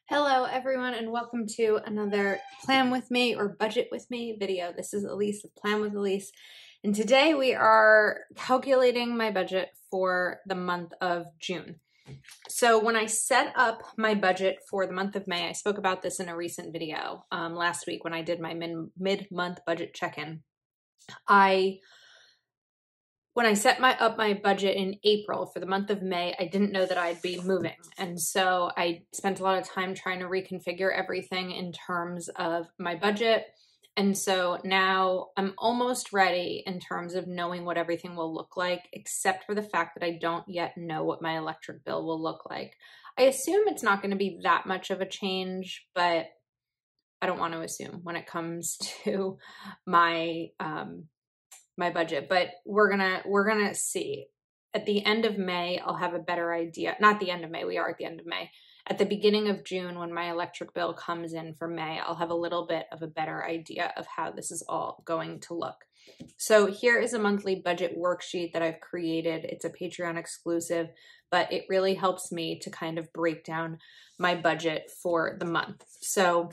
Hello everyone and welcome to another Plan With Me or Budget With Me video. This is Elise of Plan With Elise, and today we are calculating my budget for the month of June. So when I set up my budget for the month of May, I spoke about this in a recent video last week when I did my mid-month budget check-in. When I set up my budget in April for the month of May, I didn't know that I'd be moving. And so I spent a lot of time trying to reconfigure everything in terms of my budget. And so now I'm almost ready in terms of knowing what everything will look like, except for the fact that I don't yet know what my electric bill will look like. I assume it's not going to be that much of a change, but I don't want to assume when it comes to my my budget, but we're gonna see. At the end of May, I'll have a better idea. Not the end of May, we are at the end of May. At the beginning of June, when my electric bill comes in for May, I'll have a little bit of a better idea of how this is all going to look. So here is a monthly budget worksheet that I've created. It's a Patreon exclusive, but it really helps me to kind of break down my budget for the month. So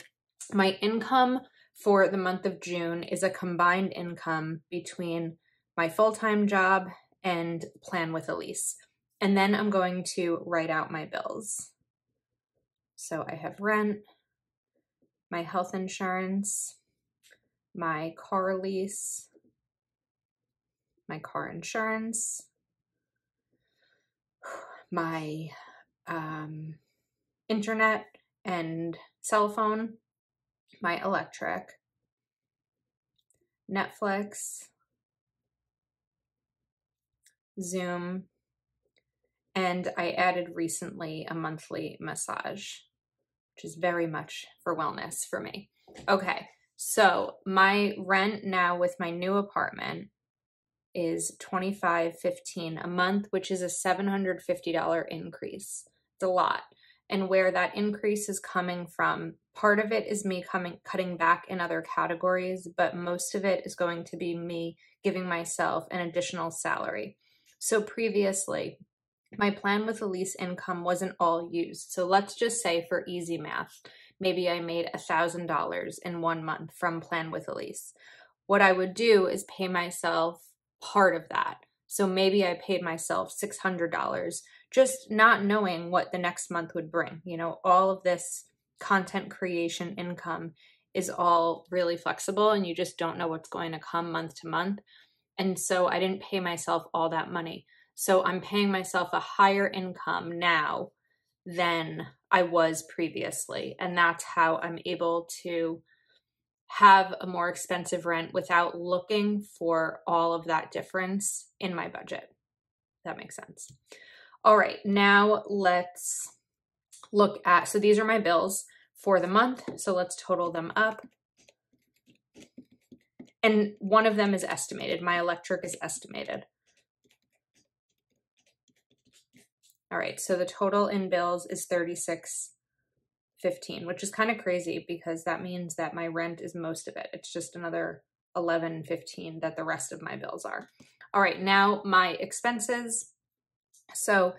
my income for the month of June is a combined income between my full-time job and Plan with Elise. And then I'm going to write out my bills. So I have rent, my health insurance, my car lease, my car insurance, my internet and cell phone, my electric, Netflix, Zoom, and I added recently a monthly massage, which is very much for wellness for me. Okay, so my rent now with my new apartment is $25.15 a month, which is a $750 increase. It's a lot. And where that increase is coming from, part of it is me cutting back in other categories, but most of it is going to be me giving myself an additional salary. So previously, my Plan with Elise income wasn't all used. So let's just say for easy math, maybe I made $1,000 in 1 month from Plan with Elise. What I would do is pay myself part of that. So maybe I paid myself $600, just not knowing what the next month would bring. You know, all of this content creation income is all really flexible and you just don't know what's going to come month to month. And so I didn't pay myself all that money. So I'm paying myself a higher income now than I was previously. And that's how I'm able to have a more expensive rent without looking for all of that difference in my budget. That makes sense. All right, now let's look at, so these are my bills for the month. So let's total them up. And one of them is estimated. My electric is estimated. All right, so the total in bills is $36.15, which is kind of crazy because that means that my rent is most of it. It's just another $11.15 that the rest of my bills are. All right, now my expenses. So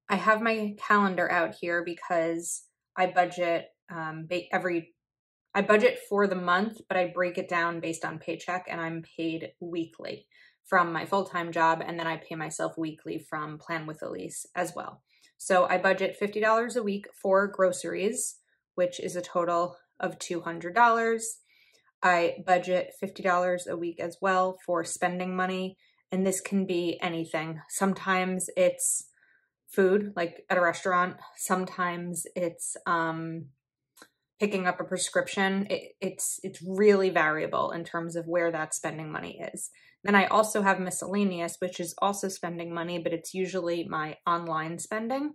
I have my calendar out here because I budget I budget for the month, but I break it down based on paycheck, and I'm paid weekly from my full-time job, and then I pay myself weekly from Plan with Elise as well. So I budget $50 a week for groceries, which is a total of $200. I budget $50 a week as well for spending money, and this can be anything. Sometimes it's food, like at a restaurant. Sometimes it's picking up a prescription. It's really variable in terms of where that spending money is. Then I also have miscellaneous, which is also spending money, but it's usually my online spending.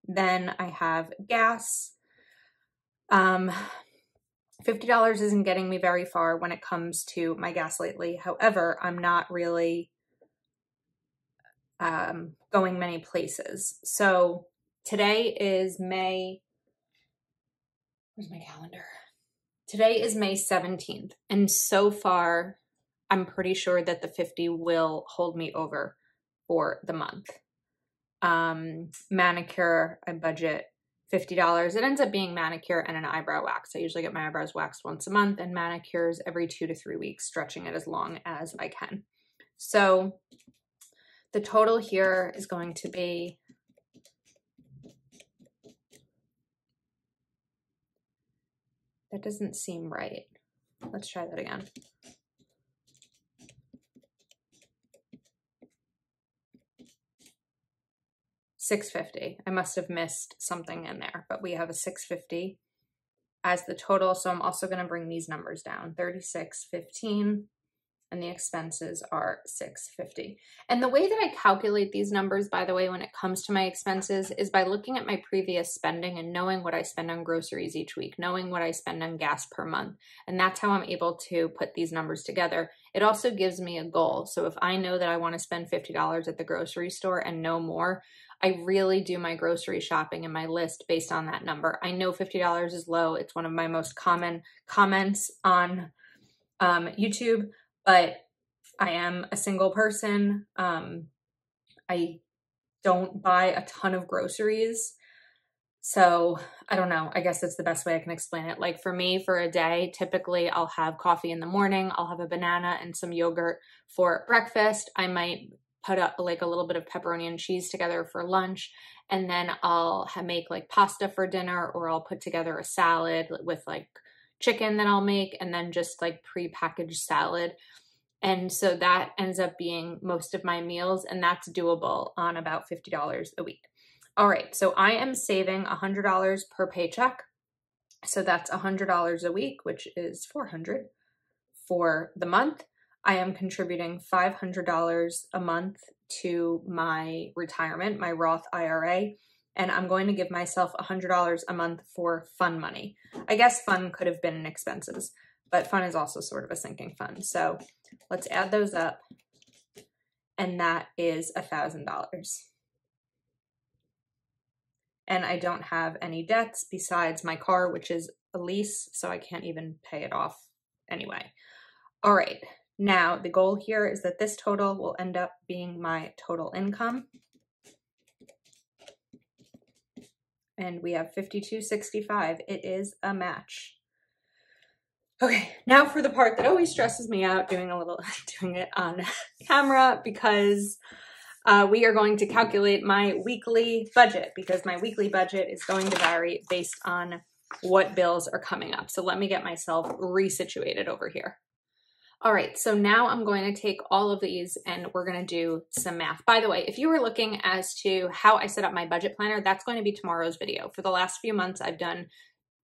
Then I have gas. $50 isn't getting me very far when it comes to my gas lately. However, I'm not really going many places. So today is May, where's my calendar? Today is May 17th. And so far, I'm pretty sure that the 50 will hold me over for the month. Manicure, I budget $50. It ends up being manicure and an eyebrow wax. I usually get my eyebrows waxed once a month and manicures every 2 to 3 weeks, stretching it as long as I can. So the total here is going to be that doesn't seem right. Let's try that again. $650. I must have missed something in there, but we have a $650 as the total. So I'm also going to bring these numbers down. $36.15, and the expenses are $650. And the way that I calculate these numbers, by the way, when it comes to my expenses, is by looking at my previous spending and knowing what I spend on groceries each week, knowing what I spend on gas per month. And that's how I'm able to put these numbers together. It also gives me a goal. So if I know that I want to spend $50 at the grocery store and no more, I really do my grocery shopping and my list based on that number. I know $50 is low. It's one of my most common comments on YouTube, but I am a single person. I don't buy a ton of groceries. So I don't know. I guess that's the best way I can explain it. Like for me, for a day, typically I'll have coffee in the morning. I'll have a banana and some yogurt for breakfast. I might put up like a little bit of pepperoni and cheese together for lunch. And then I'll make like pasta for dinner, or I'll put together a salad with like chicken that I'll make, and then just like pre-packaged salad. And so that ends up being most of my meals, and that's doable on about $50 a week. All right, so I am saving $100 per paycheck. So that's $100 a week, which is $400 for the month. I am contributing $500 a month to my retirement, my Roth IRA, and I'm going to give myself $100 a month for fun money. I guess fun could have been in expenses, but fun is also sort of a sinking fund. So let's add those up, and that is $1,000. And I don't have any debts besides my car, which is a lease, so I can't even pay it off anyway. All right, now the goal here is that this total will end up being my total income. And we have $52.65. It is a match. Okay, now for the part that always stresses me out, doing it on camera, because we are going to calculate my weekly budget, because my weekly budget is going to vary based on what bills are coming up. So let me get myself resituated over here. All right, so now I'm going to take all of these and we're going to do some math. By the way, if you were looking as to how I set up my budget planner, that's going to be tomorrow's video. For the last few months, I've done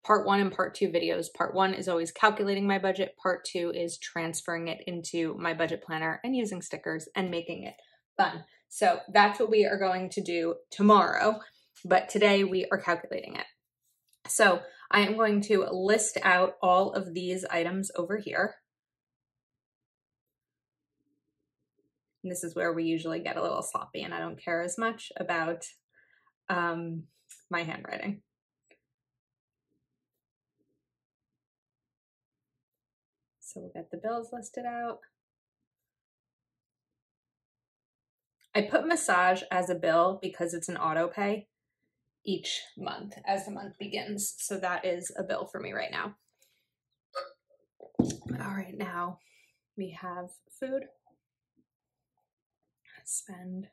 part 1 and part 2 videos. Part 1 is always calculating my budget. Part 2 is transferring it into my budget planner and using stickers and making it fun. So that's what we are going to do tomorrow, but today we are calculating it. So I am going to list out all of these items over here. And this is where we usually get a little sloppy, and I don't care as much about my handwriting. So we'll get the bills listed out. I put massage as a bill because it's an auto pay each month as the month begins. So that is a bill for me right now. All right, now we have food, spend,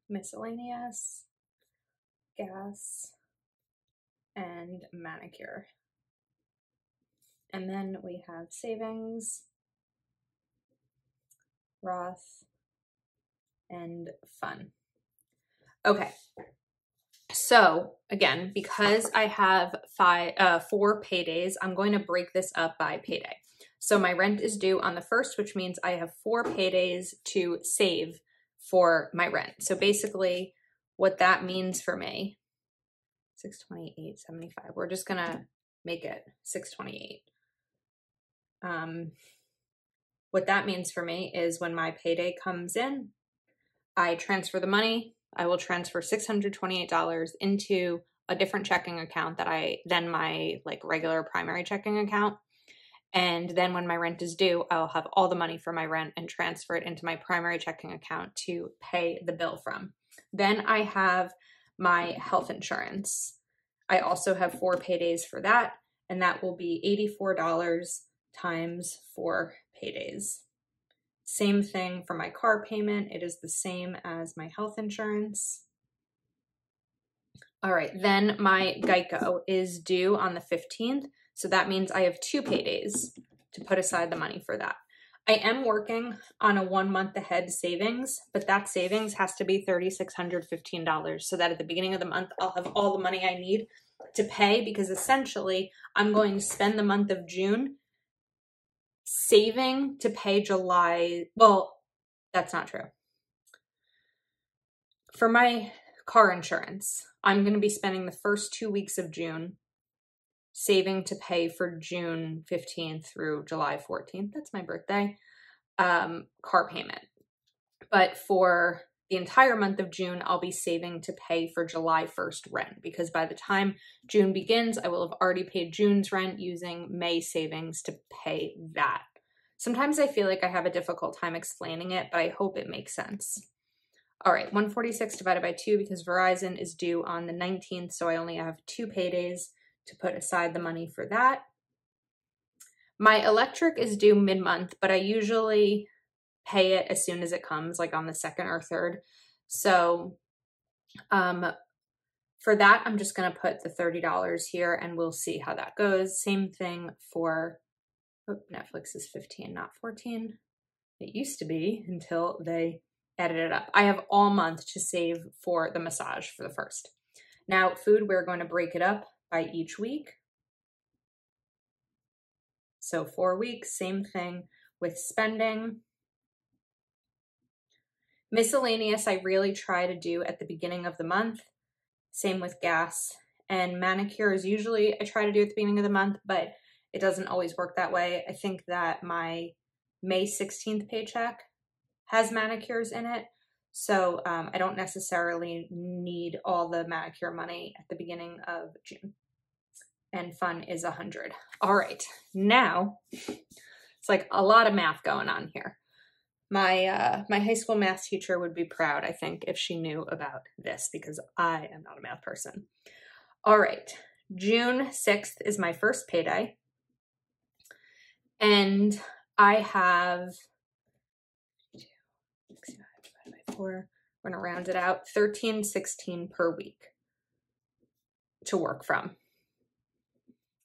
miscellaneous, gas, and manicure. And then we have savings, Roth, and fun. Okay, so again, because I have 4 paydays, I'm going to break this up by payday. So my rent is due on the 1st, which means I have 4 paydays to save for my rent. So basically what that means for me, $628.75, we're just gonna make it $628. What that means for me is when my payday comes in, I transfer the money. I will transfer $628 into a different checking account than my like regular primary checking account. And then when my rent is due, I'll have all the money for my rent and transfer it into my primary checking account to pay the bill from. Then I have my health insurance. I also have 4 paydays for that, and that will be $84 times 4 paydays. Same thing for my car payment. It is the same as my health insurance. All right, then my Geico is due on the 15th. So that means I have 2 paydays to put aside the money for that. I am working on a 1 month ahead savings, but that savings has to be $3,615 so that at the beginning of the month, I'll have all the money I need to pay, because essentially I'm going to spend the month of June saving to pay July. Well, that's not true. For my car insurance, I'm going to be spending the first 2 weeks of June saving to pay for June 15th through July 14th. That's my birthday. Car payment. But for the entire month of June, I'll be saving to pay for July 1st rent, because by the time June begins, I will have already paid June's rent using May savings to pay that. Sometimes I feel like I have a difficult time explaining it, but I hope it makes sense. All right, 146 divided by 2, because Verizon is due on the 19th, so I only have 2 paydays to put aside the money for that. My electric is due mid-month, but I usually pay it as soon as it comes, like on the 2nd or 3rd. So for that, I'm just going to put the $30 here, and we'll see how that goes. Same thing for Netflix is 15, not 14. It used to be until they added it up. I have all month to save for the massage for the 1st. Now, food, we're going to break it up by each week. So 4 weeks, same thing with spending. Miscellaneous, I really try to do at the beginning of the month. Same with gas. And manicures, usually I try to do at the beginning of the month, but it doesn't always work that way. I think that my May 16th paycheck has manicures in it. So I don't necessarily need all the manicure money at the beginning of June. And fun is 100. All right, now it's like a lot of math going on here. My high school math teacher would be proud, I think, if she knew about this, because I am not a math person. All right, June 6th is my first payday. And I have 4, we're gonna round it out, $13.16 per week to work from.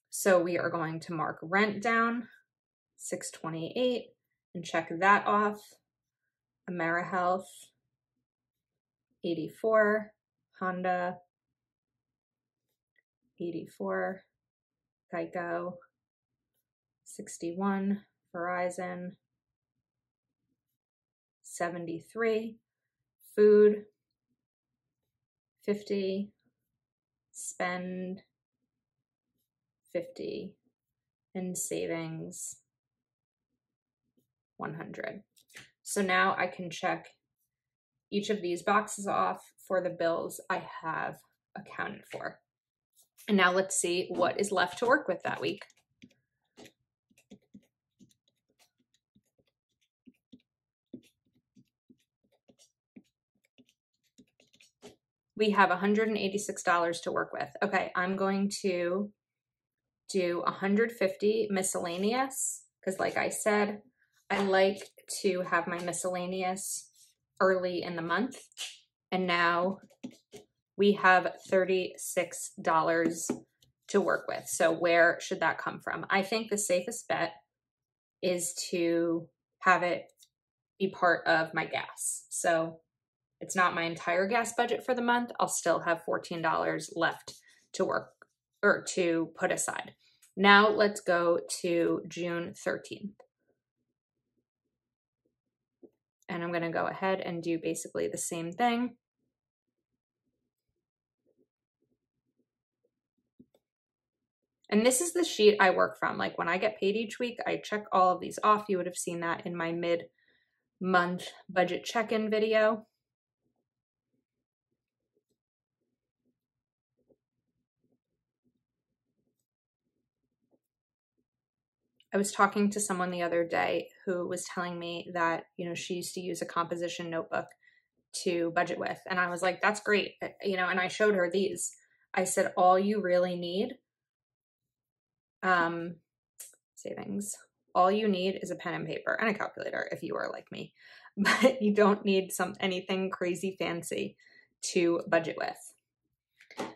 So we are going to mark rent down, $628, and check that off. AmeriHealth, 84, Honda, 84, Geico, 61, Verizon, 73, food, 50, spend, 50, and savings, 100. So now I can check each of these boxes off for the bills I have accounted for. And now let's see what is left to work with that week. We have $186 to work with. Okay, I'm going to do 150 miscellaneous, because like I said, I like to have my miscellaneous early in the month. And now we have $36 to work with. So where should that come from? I think the safest bet is to have it be part of my gas. So it's not my entire gas budget for the month. I'll still have $14 left to work or to put aside. Now let's go to June 13th. And I'm gonna go ahead and do basically the same thing. And this is the sheet I work from. Like when I get paid each week, I check all of these off. You would have seen that in my mid-month budget check-in video. I was talking to someone the other day who was telling me that, you know, she used to use a composition notebook to budget with. And I was like, that's great. You know, and I showed her these. I said, all you really need, savings, all you need is a pen and paper and a calculator if you are like me, but you don't need anything crazy fancy to budget with.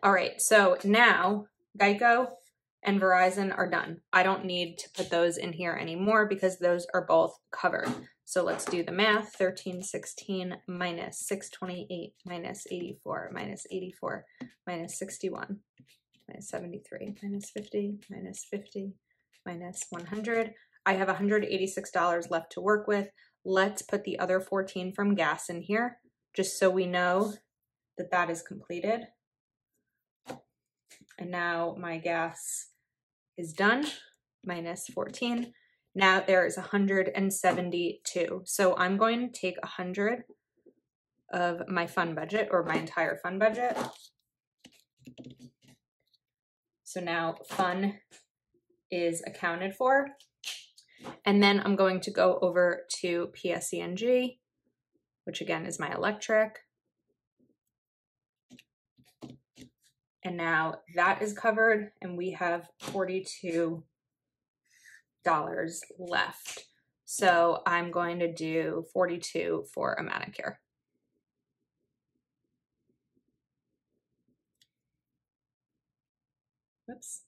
All right, so now Geico and Verizon are done. I don't need to put those in here anymore because those are both covered. So let's do the math. 1316 minus 628 minus 84 minus 84 minus 61 minus 73 minus 50 minus 50 minus 100. I have $186 left to work with. Let's put the other 14 from gas in here just so we know that that is completed. And now my gas is done, minus 14. Now there is 172. So I'm going to take 100 of my fund budget, or my entire fund budget. So now fun is accounted for. And then I'm going to go over to PSE&G, which again is my electric. And now that is covered, and we have $42 left. So I'm going to do 42 for a manicure. Oops.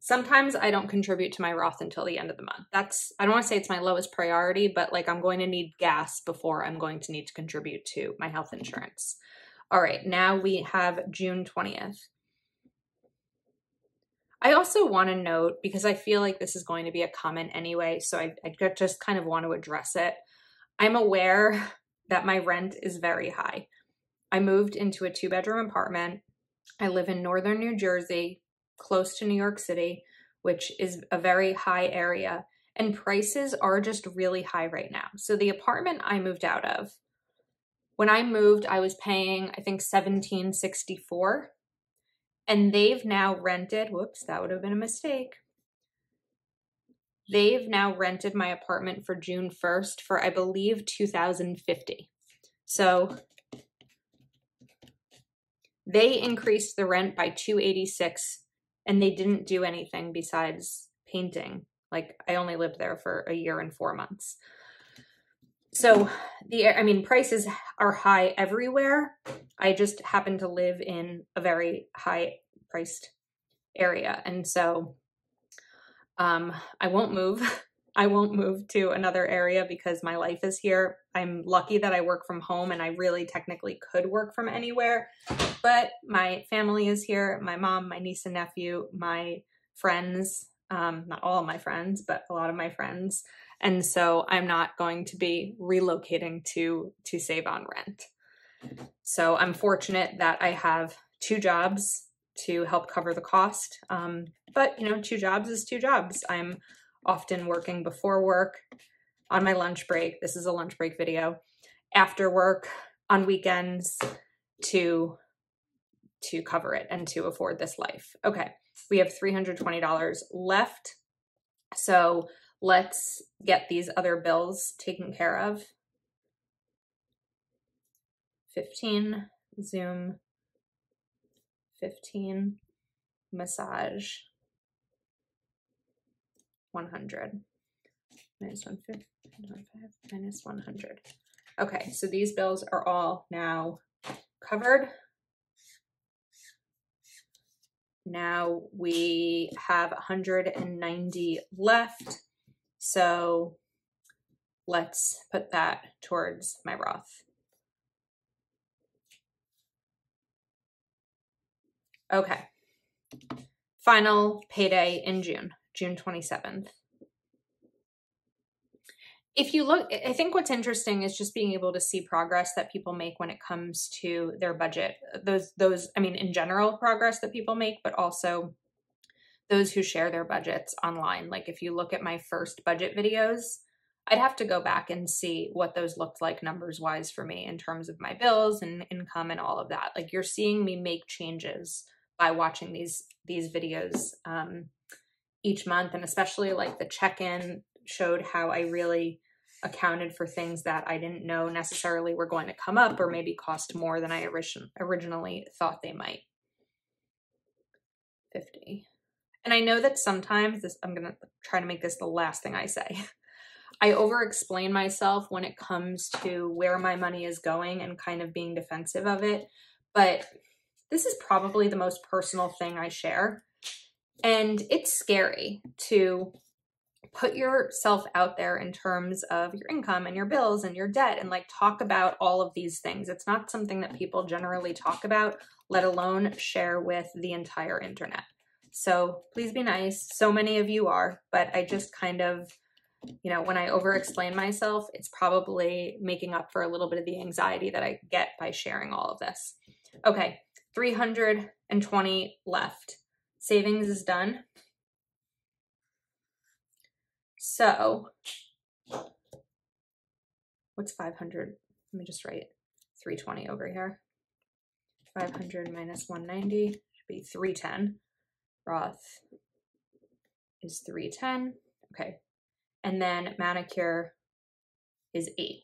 Sometimes I don't contribute to my Roth until the end of the month. I don't want to say it's my lowest priority, but like I'm going to need gas before I'm going to need to contribute to my health insurance. All right, now we have June 20th. I also want to note, because I feel like this is going to be a comment anyway, so I just kind of want to address it. I'm aware that my rent is very high. I moved into a 2-bedroom apartment. I live in northern New Jersey, close to New York City, which is a very high area, and prices are just really high right now. So the apartment I moved out of, when I moved, I was paying, I think, $1,764, and they've now rented, whoops, that would have been a mistake. They've now rented my apartment for June 1st for, I believe, $2,050. So they increased the rent by $286, and they didn't do anything besides painting. Like, I only lived there for a year and 4 months. So prices are high everywhere. I just happen to live in a very high priced area. And so I won't move. I won't move to another area because my life is here. I'm lucky that I work from home, and I really technically could work from anywhere, but my family is here. My mom, my niece and nephew, my friends, not all of my friends, but a lot of my friends. And so I'm not going to be relocating to save on rent. So I'm fortunate that I have 2 jobs to help cover the cost. But you know, 2 jobs is 2 jobs. I'm often working before work, on my lunch break. This is a lunch break video. After work, on weekends, to cover it and to afford this life. Okay, we have $320 left. So let's get these other bills taken care of. 15 Zoom, 15 massage, 100 minus 150 minus 100. Okay, so these bills are all now covered. Now we have 190 left. So let's put that towards my Roth. Okay. Final payday in June, June 27th. If you look, I think what's interesting is just being able to see progress that people make when it comes to their budget. In general, progress that people make, but also those who share their budgets online. Like if you look at my first budget videos, I'd have to go back and see what those looked like numbers wise for me in terms of my bills and income and all of that. Like you're seeing me make changes by watching these videos each month, and especially like the check-in showed how I really accounted for things that I didn't know necessarily were going to come up or maybe cost more than I originally thought they might. 50. And I know that sometimes this, I'm going to try to make this the last thing I say. I over-explain myself when it comes to where my money is going and kind of being defensive of it. But this is probably the most personal thing I share. And it's scary to put yourself out there in terms of your income and your bills and your debt and like talk about all of these things. It's not something that people generally talk about, let alone share with the entire internet. So please be nice. So many of you are, but I just kind of, you know, when I over-explain myself, it's probably making up for a little bit of the anxiety that I get by sharing all of this. Okay, 320 left. Savings is done. So what's 500? Let me just write 320 over here. 500 minus 190 should be 310. Roth is 310. Okay. And then manicure is 8.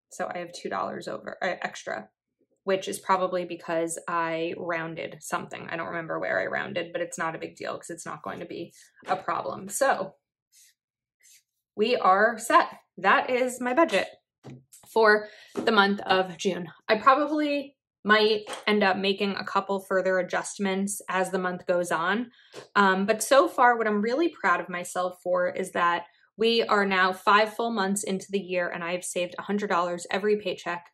So I have $2 over extra, which is probably because I rounded something. I don't remember where I rounded, but it's not a big deal because it's not going to be a problem. So we are set. That is my budget for the month of June. I probably might end up making a couple further adjustments as the month goes on. But so far, what I'm really proud of myself for is that we are now 5 full months into the year and I've saved $100 every paycheck,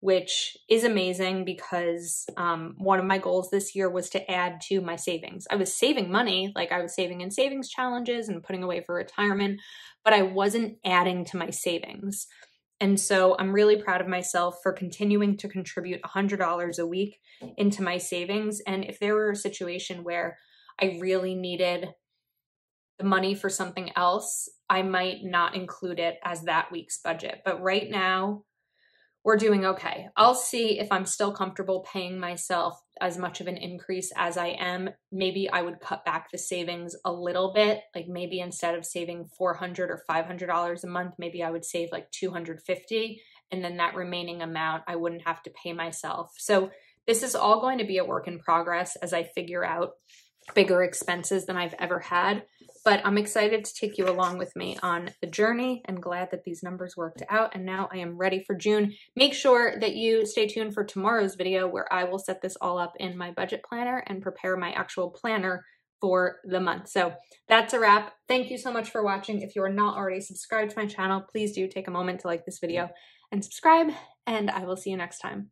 which is amazing because one of my goals this year was to add to my savings. I was saving money, like I was saving in savings challenges and putting away for retirement, but I wasn't adding to my savings. And so I'm really proud of myself for continuing to contribute $100 a week into my savings. And if there were a situation where I really needed the money for something else, I might not include it as that week's budget. But right now, we're doing okay. I'll see if I'm still comfortable paying myself as much of an increase as I am. Maybe I would cut back the savings a little bit. Like maybe instead of saving $400 or $500 a month, maybe I would save like $250. And then that remaining amount, I wouldn't have to pay myself. So this is all going to be a work in progress as I figure out bigger expenses than I've ever had. But I'm excited to take you along with me on the journey and glad that these numbers worked out. And now I am ready for June. Make sure that you stay tuned for tomorrow's video where I will set this all up in my budget planner and prepare my actual planner for the month. So that's a wrap. Thank you so much for watching. If you are not already subscribed to my channel, please do take a moment to like this video and subscribe, and I will see you next time.